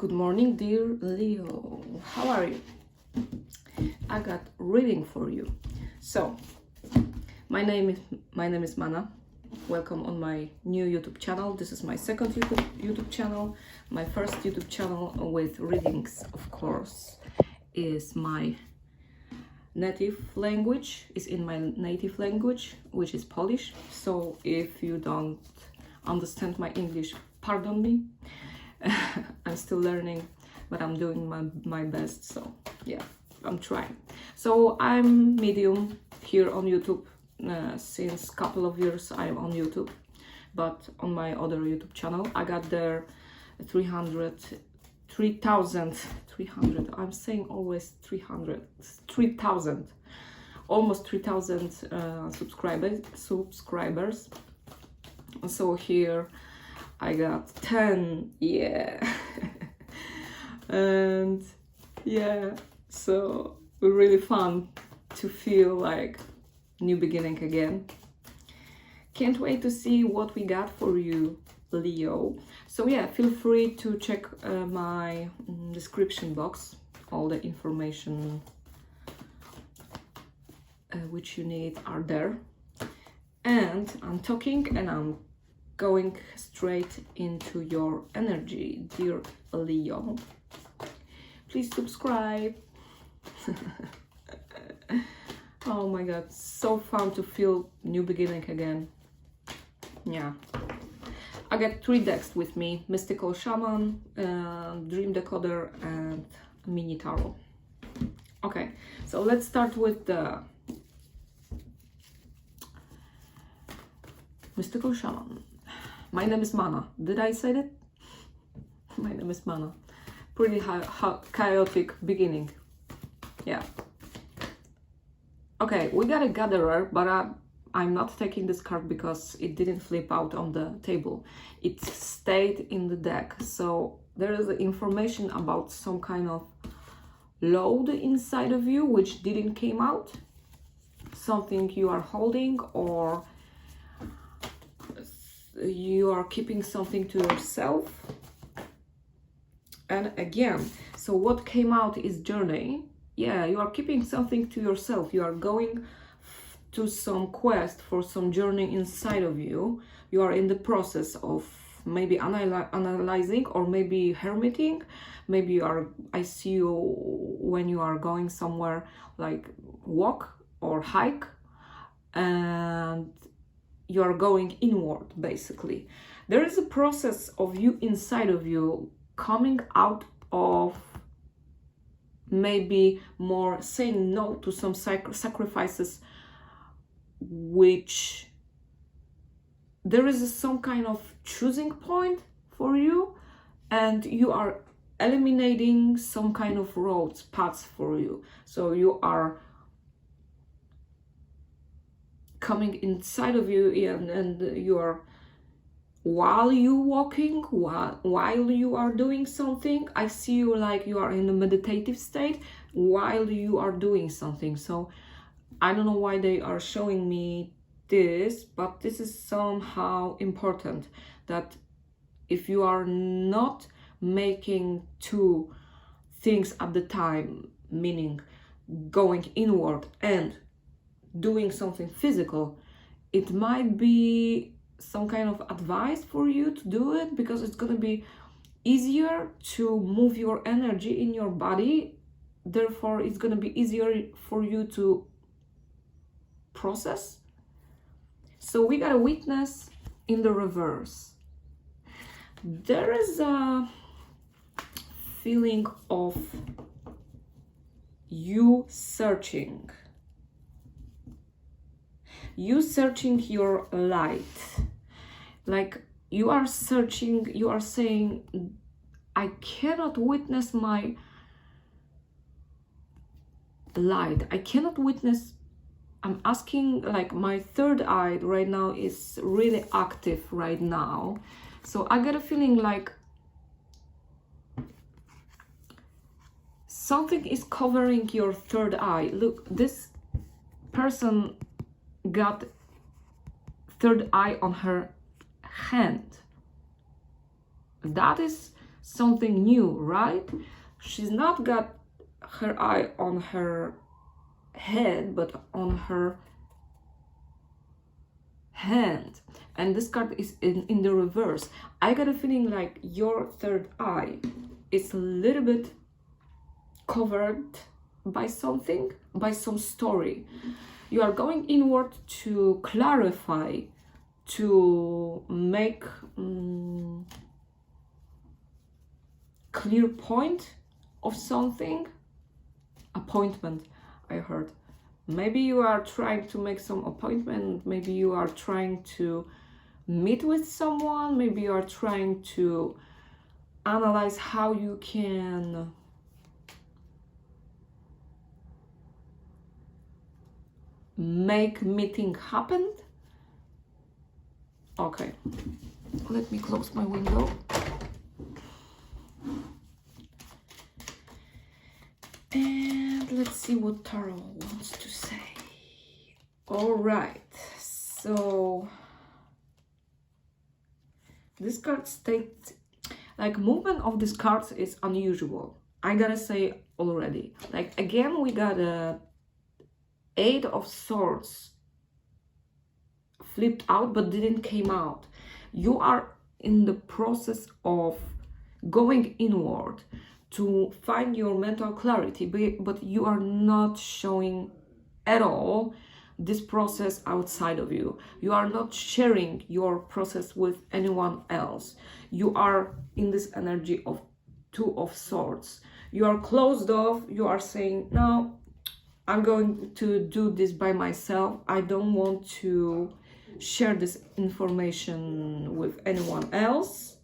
Good morning, dear Leo. How are you? I got reading for you. So, my name is Mana. Welcome on my new YouTube channel. This is my second YouTube channel. My first YouTube channel with readings, of course, is my native language. Is in my native language, which is Polish. So, if you don't understand my English, pardon me. I'm still learning, but I'm doing my best, so yeah, I'm trying. So I'm medium here on YouTube. Since couple of years I'm on YouTube, but on my other YouTube channel I got there 3,300. I'm saying always 3,000, almost 3,000 subscribers. So here I got 10, yeah. And yeah, so really fun to feel like new beginning again. Can't wait to see what we got for you, Leo. So yeah, feel free to check my description box, all the information which you need are there. And I'm talking and I'm going straight into your energy, dear Leo. Please subscribe. Oh my god, so fun to feel new beginning again. Yeah. I got 3 decks with me: Mystical Shaman, Dream Decoder, and Mini Tarot. Okay, so let's start with the Mystical Shaman. My name is Mana. Did I say that? My name is Mana. Pretty chaotic beginning. Yeah. Okay, we got a Gatherer, but I'm not taking this card because it didn't flip out on the table. It stayed in the deck. So there is information about some kind of load inside of you which didn't came out. Something you are holding, or you are keeping something to yourself. And again, so what came out is journey. Yeah, you are keeping something to yourself. You are going to some quest for some journey inside of you. You are in the process of maybe analyzing, or maybe hermiting. Maybe you are, I see you when you are going somewhere like walk or hike, and you are going inward. Basically there is a process of you inside of you coming out of maybe more saying no to some sacrifices, which there is some kind of choosing point for you, and you are eliminating some kind of roads, paths for you. So you are coming inside of you, and you are, while you walking, while you are doing something, I see you like you are in a meditative state while you are doing something. So I don't know why they are showing me this, but this is somehow important, that if you are not making 2 things at the time, meaning going inward and doing something physical, it might be some kind of advice for you to do it, because it's going to be easier to move your energy in your body. Therefore it's going to be easier for you to process. So we got a Witness in the reverse. There is a feeling of you searching your light. Like you are searching, you are saying, I cannot witness my light. I cannot witness. I'm asking, like, my third eye right now is really active right now. So I get a feeling like something is covering your third eye. Look, this person got third eye on her hand. That is something new, right? She's not got her eye on her head, but on her hand. And this card is in the reverse. I got a feeling like your third eye is a little bit covered by something, by some story. You are going inward to clarify, to make clear point of something. Appointment, I heard. Maybe you are trying to make some appointment, maybe you are trying to meet with someone, maybe you are trying to analyze how you can make meeting happen. Okay, let me close my window. And let's see what Tarot wants to say. All right, so this card states, like, movement of these cards is unusual. I gotta say already. Like, again, we got a Eight of Swords flipped out but didn't came out. You are in the process of going inward to find your mental clarity, but you are not showing at all this process outside of you. You are not sharing your process with anyone else. You are in this energy of Two of Swords. You are closed off. You are saying, no, I'm going to do this by myself. I don't want to share this information with anyone else.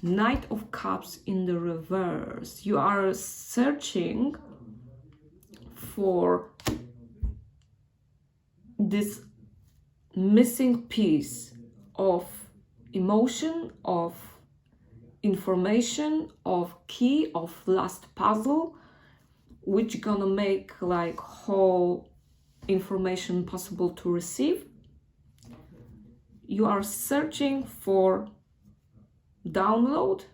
Knight of Cups in the reverse. You are searching for this missing piece of emotion, of information, of key, of last puzzle, which gonna make like whole information possible to receive. You are searching for download.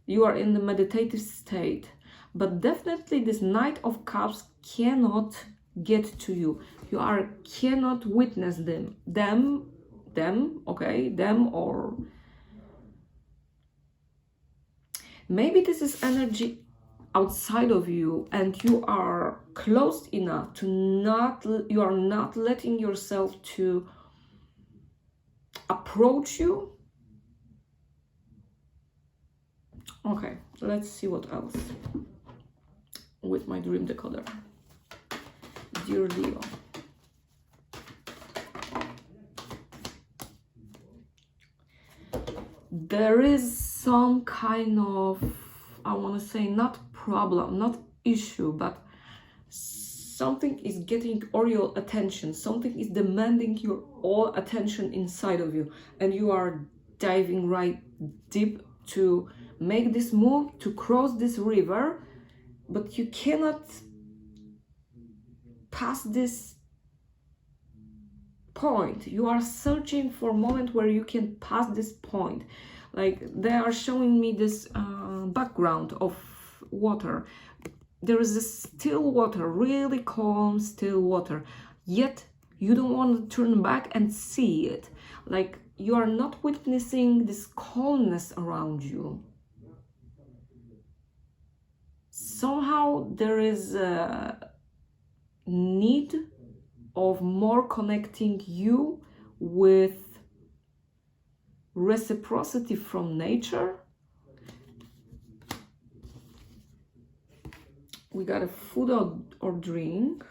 You are in the meditative state, but definitely this Knight of Cups cannot get to you. You cannot witness them, or maybe this is energy outside of you and you are closed enough to you are not letting yourself to approach you. Okay, let's see what else with my dream decoder. Dear Leo, there is some kind of, I want to say, not problem, not issue, but something is getting all your attention. Something is demanding your all attention inside of you, and you are diving right deep to make this move, to cross this river, but you cannot pass this point. You are searching for a moment where you can pass this point. Like, they are showing me this background of water. There is this still water, really calm, still water, yet you don't want to turn back and see it. Like, you are not witnessing this calmness around you. Somehow there is a need of more connecting you with reciprocity from nature. We got a food or drink,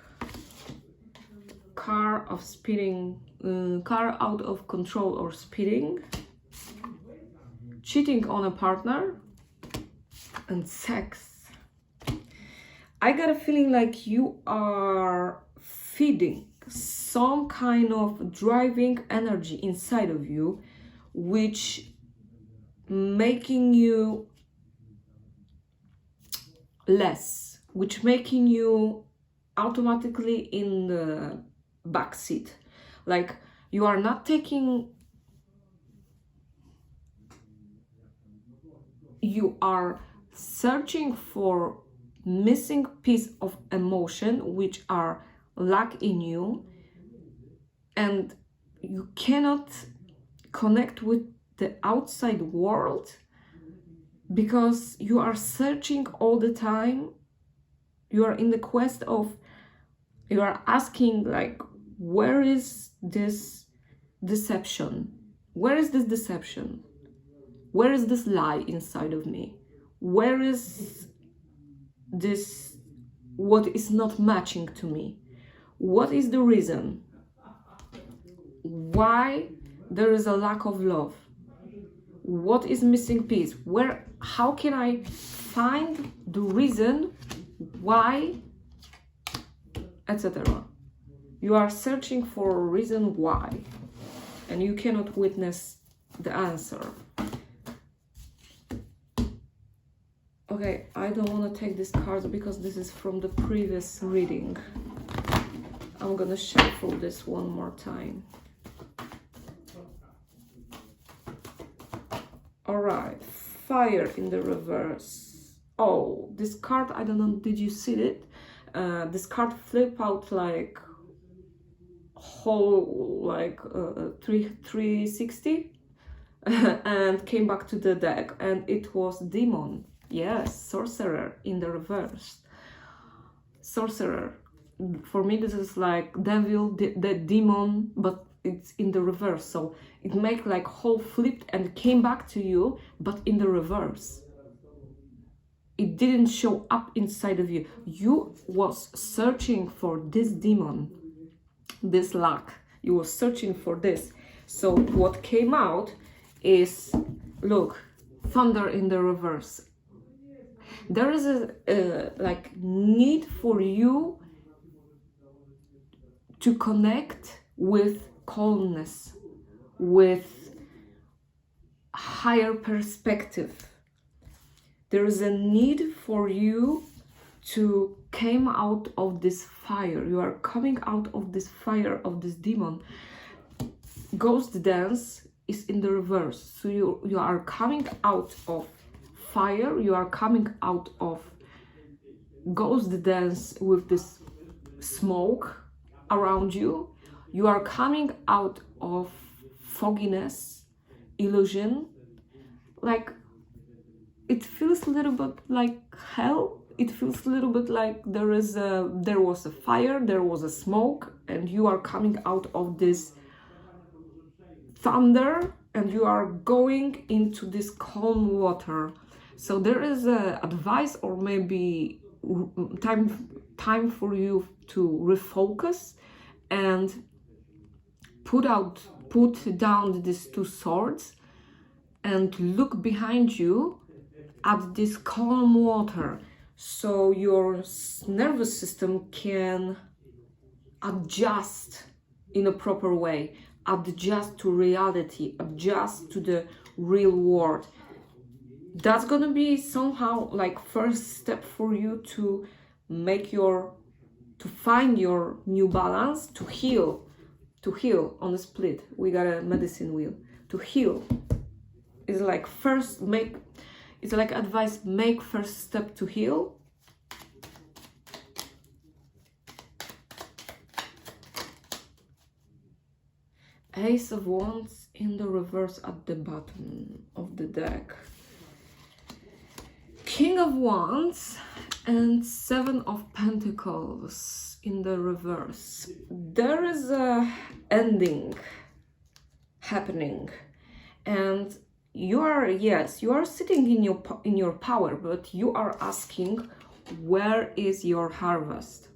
car of speeding, car out of control or speeding, cheating on a partner, and sex. I got a feeling like you are feeding some kind of driving energy inside of you, which making you less, which making you automatically in the back seat. Like, you are not taking you are searching for missing piece of emotion which are lack in you, and you cannot connect with the outside world because you are searching all the time. You are in the quest of, you are asking like, where is this deception? Where is this deception? Where is this lie inside of me? Where is this, what is not matching to me? What is the reason why there is a lack of love? What is missing piece? Where, how can I find the reason why, etc.? You are searching for a reason why, and you cannot witness the answer. Okay, I don't want to take this card because this is from the previous reading. I'm gonna shuffle this one more time. Alright, fire in the reverse. Oh, this card, I don't know, did you see it? This card flip out like whole, like 360 and came back to the deck, and it was demon. Yes, sorcerer in the reverse. Sorcerer. For me, this is like devil, the demon, but it's in the reverse. So it make like whole flipped and came back to you, but in the reverse. It didn't show up inside of you. You was searching for this demon, this lack. You were searching for this. So what came out is, look, thunder in the reverse. There is a like need for you to connect with calmness, with higher perspective. There is a need for you to come out of this fire. You are coming out of this fire of this demon. Ghost dance is in the reverse. So you are coming out of fire, you are coming out of ghost dance with this smoke around you. You are coming out of fogginess, illusion. Like, it feels a little bit like hell. It feels a little bit like there was a fire, there was a smoke, and you are coming out of this thunder and you are going into this calm water. So there is a advice, or maybe time for you to refocus and put down these two swords and look behind you at this calm water, so your nervous system can adjust in a proper way, adjust to reality, adjust to the real world. That's gonna be somehow like first step for you to find your new balance, to heal on the split. We got a medicine wheel. To heal is like it's like advice, make first step to heal. Ace of Wands in the reverse at the bottom of the deck. King of Wands and Seven of Pentacles in the reverse. There is a ending happening, and you are sitting in your power, but you are asking, where is your harvest?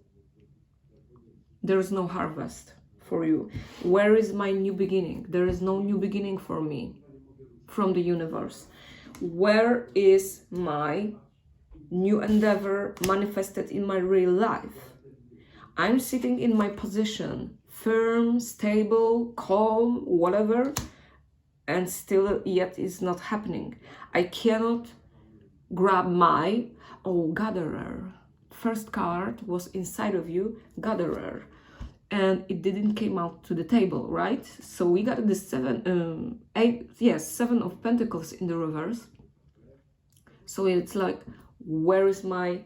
There is no harvest for you. Where is my new beginning? There is no new beginning for me from the universe. Where is my new endeavor manifested in my real life? I'm sitting in my position, firm, stable, calm, whatever, and still yet is not happening. I cannot grab my, gatherer. First card was inside of you, gatherer, and it didn't came out to the table, right? So we got the Seven of Pentacles in the reverse. So it's like, where is my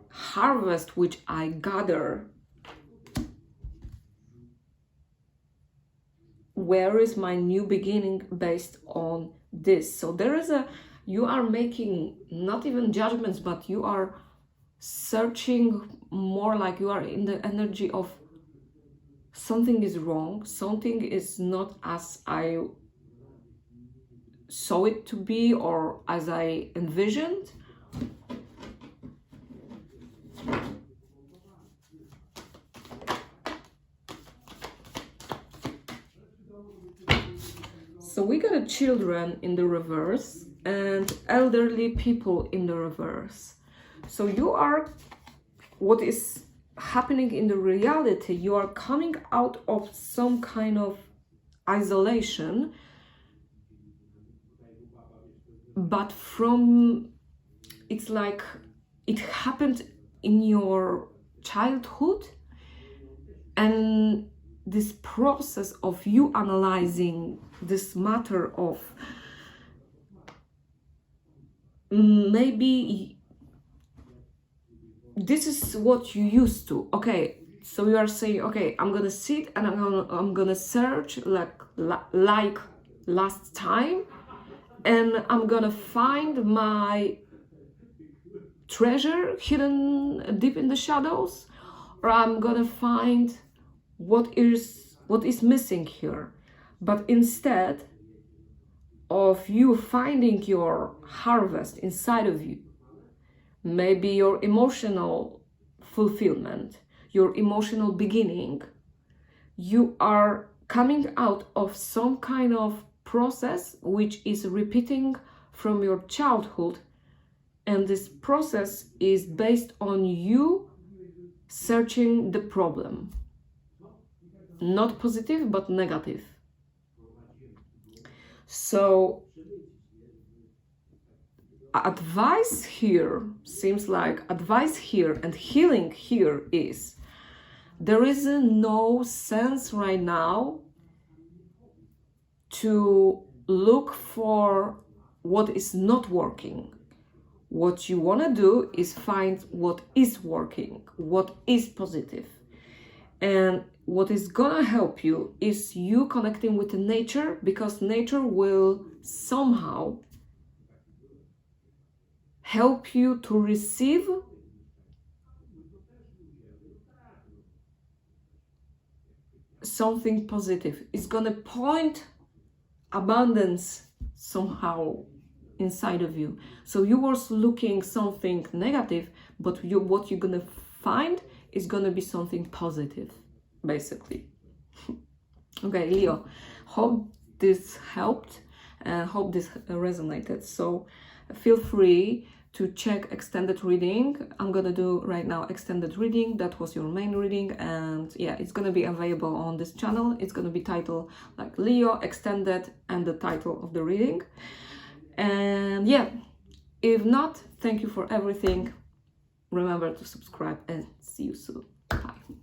harvest which I gather? Where is my new beginning based on this? So there is you are making not even judgments, but you are searching more, like you are in the energy of something is wrong, something is not as I saw it to be or as I envisioned. So we got children in the reverse and elderly people in the reverse. So you are, what is happening in the reality, you are coming out of some kind of isolation, but from, it's like it happened in your childhood, and this process of you analyzing this matter of maybe this is what you used to. Okay, so you are saying, okay, I'm gonna sit and I'm gonna search like last time, and I'm gonna find my treasure hidden deep in the shadows, or I'm gonna find what is missing here. But instead of you finding your harvest inside of you, maybe your emotional fulfillment, your emotional beginning, you are coming out of some kind of process which is repeating from your childhood, and this process is based on you searching the problem, not positive but negative. So advice here seems like advice here and healing here is, there is no sense right now to look for what is not working. What you want to do is find what is working, what is positive. And what is gonna help you is you connecting with nature, because nature will somehow help you to receive something positive. It's gonna point abundance somehow inside of you. So you was looking something negative, but what you're gonna find is gonna be something positive, basically. Okay, Leo, hope this helped and hope this resonated. So feel free to check extended reading. I'm gonna do right now extended reading. That was your main reading, and yeah, it's gonna be available on this channel. It's gonna be titled like Leo extended and the title of the reading. And yeah, if not, thank you for everything. Remember to subscribe and see you soon. Bye.